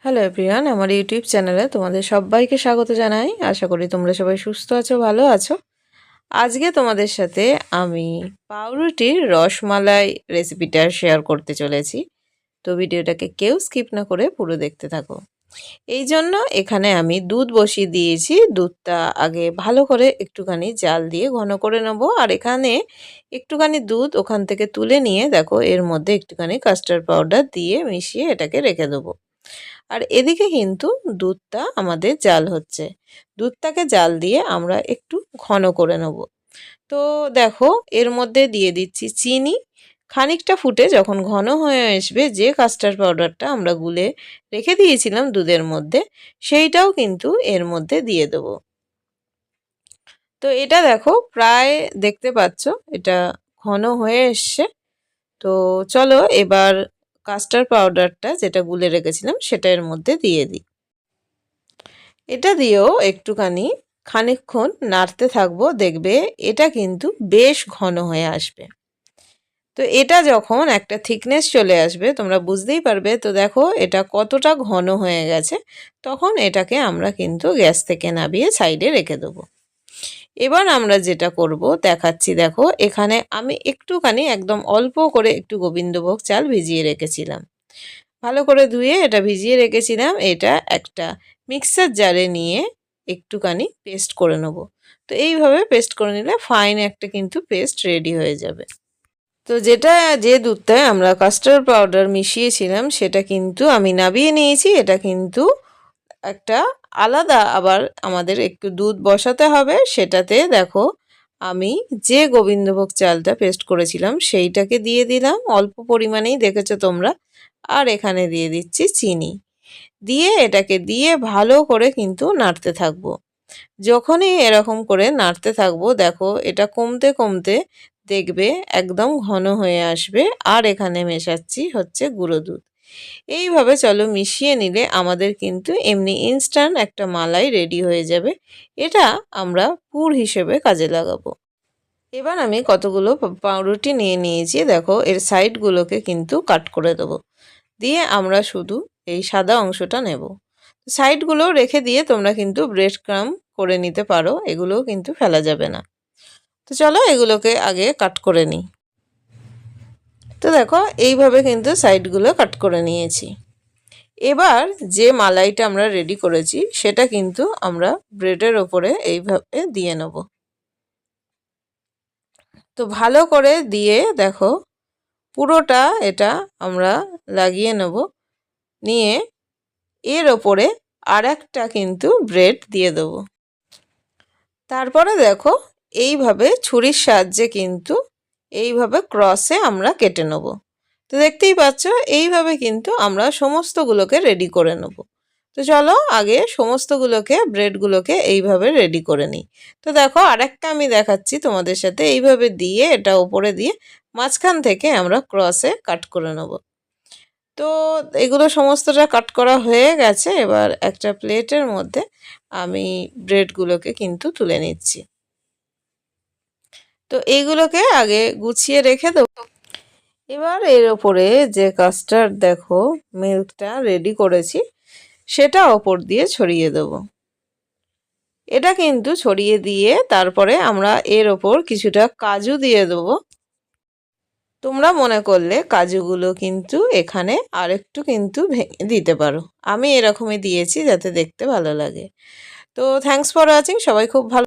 Hello everyone, আমার YouTube চ্যানেলে তোমাদের সবাইকে স্বাগত জানাই। আশা করি তোমরা সবাই সুস্থ আছো, ভালো আছো। আজকে তোমাদের সাথে আমি পাউরুটির রসমালাই রেসিপিটা শেয়ার করতে চলেছি। তো ভিডিওটাকে কেউ স্কিপ না করে পুরো দেখতে থাকো। এই জন্য এখানে আমি দুধ বসিয়ে দিয়েছি। দুধটা আগে ভালো করে একটুখানি জাল দিয়ে ঘন করে নেবো। আর এখানে একটুখানি দুধ ওখান থেকে তুলে নিয়ে দেখো এর মধ্যে একটুখানি কাস্টার্ড পাউডার দিয়ে মিশিয়ে এটাকে রেখে দেবো। আর এদিকে কিন্তু দুধটা আমাদের জাল হচ্ছে। দুধটাকে জাল দিয়ে আমরা একটু ঘন করে নেব। তো দেখো এর মধ্যে দিয়ে দিচ্ছি চিনি। খানিকটা ফুটে যখন ঘন হয়ে আসবে, যে কাস্টার্ড পাউডারটা আমরা গুলে রেখে দিয়েছিলাম দুধের মধ্যে, সেইটাও কিন্তু এর মধ্যে দিয়ে দেব। তো এটা দেখো প্রায় দেখতে পাচ্ছ এটা ঘন হয়ে এসছে। তো চলো এবার কাস্টার্ড পাউডারটা যেটা গুলে রেখেছিলাম সেটা এর মধ্যে দিয়ে দিই। এটা দিয়েও একটুখানি খানিকক্ষণ নাড়তে থাকবো, দেখবে এটা কিন্তু বেশ ঘন হয়ে আসবে। তো এটা যখন একটা থিকনেস চলে আসবে তোমরা বুঝতেই পারবে। তো দেখো এটা কতটা ঘন হয়ে গেছে, তখন এটাকে আমরা কিন্তু গ্যাস থেকে নামিয়ে সাইডে রেখে দেবো। এবার আমরা যেটা করব দেখাচ্ছি। দেখো এখানে আমি একটুখানি একদম অল্প করে একটু গোবিন্দভোগ চাল ভিজিয়ে রেখেছিলাম। ভালো করে ধুয়ে এটা ভিজিয়ে রেখেছিলাম। এটা একটা মিক্সার জারে নিয়ে একটুখানি পেস্ট করে নেব। তো এইভাবে পেস্ট করে নিলে ফাইন একটা কিন্তু পেস্ট রেডি হয়ে যাবে। তো যে দুধটায় আমরা কাস্টার্ড পাউডার মিশিয়েছিলাম সেটা কিন্তু আমি নাবিয়ে নিয়েছি। এটা কিন্তু একটা আলাদা আবার আমাদের একটু দুধ বসাতে হবে। সেটাতে দেখো আমি যে গোবিন্দভোগ চালটা পেস্ট করেছিলাম সেইটাকে দিয়ে দিলাম, অল্প পরিমাণেই দেখেছো তোমরা। আর এখানে দিয়ে দিচ্ছি চিনি, দিয়ে এটাকে দিয়ে ভালো করে কিন্তু নাড়তে থাকবো। যখনই এরকম করে নাড়তে থাকবো দেখো এটা কমতে কমতে দেখবে একদম ঘন হয়ে আসবে। আর এখানে মেশাচ্ছি হচ্ছে গুঁড়ো দুধ। এইভাবে চলো মিশিয়ে নিলে আমাদের কিন্তু এমনি ইনস্ট্যান্ট একটা মালাই রেডি হয়ে যাবে। এটা আমরা পুর হিসেবে কাজে লাগাবো। এবার আমি কতগুলো পাউরুটি নিয়ে নিয়েছি। দেখো এর সাইডগুলোকে কিন্তু কাট করে দেবো, দিয়ে আমরা শুধু এই সাদা অংশটা নেব। সাইডগুলো রেখে দিয়ে তোমরা কিন্তু ব্রেড ক্রাম করে নিতে পারো, এগুলোও কিন্তু ফেলা যাবে না। তো চলো এগুলোকে আগে কাট করে নিই। তো দেখো এইভাবে কিন্তু সাইডগুলো কাট করে নিয়েছি। এবার যে মালাইটা আমরা রেডি করেছি সেটা কিন্তু আমরা ব্রেডের ওপরে এইভাবে দিয়ে নেব। তো ভালো করে দিয়ে দেখো পুরোটা এটা আমরা লাগিয়ে নেব। নিয়ে এর ওপরে আর একটা কিন্তু ব্রেড দিয়ে দেবো। তারপরে দেখো এইভাবে ছুরির সাহায্যে কিন্তু এইভাবে ক্রসে আমরা কেটে নেব। তো দেখতেই পাচ্ছ এইভাবে কিন্তু আমরা সমস্তগুলোকে রেডি করে নেব। তো চলো আগে সমস্তগুলোকে ব্রেডগুলোকে এইভাবে রেডি করে নিই। তো দেখো আরেকটা আমি দেখাচ্ছি তোমাদের সাথে। এইভাবে দিয়ে এটা ওপরে দিয়ে মাঝখান থেকে আমরা ক্রসে কাট করে নেব। তো এগুলো সমস্তটা কাট করা হয়ে গেছে। এবার একটা প্লেটের মধ্যে আমি ব্রেডগুলোকে কিন্তু তুলে নিচ্ছি। তো এইগুলোকে আগে গুছিয়ে রেখে দেবো। এবার এর ওপরে যে কাস্টার্ড দেখো মিল্কটা রেডি করেছি সেটা ওপর দিয়ে ছড়িয়ে দেব। এটা কিন্তু ছড়িয়ে দিয়ে তারপরে আমরা এর ওপর কিছুটা কাজু দিয়ে দেবো। তোমরা মনে করলে কাজুগুলো কিন্তু এখানে আরেকটু কিন্তু ভেঙে দিতে পারো। আমি এরকমই দিয়েছি যাতে দেখতে ভালো লাগে। তো থ্যাঙ্কস ফর ওয়াচিং। সবাই খুব ভালো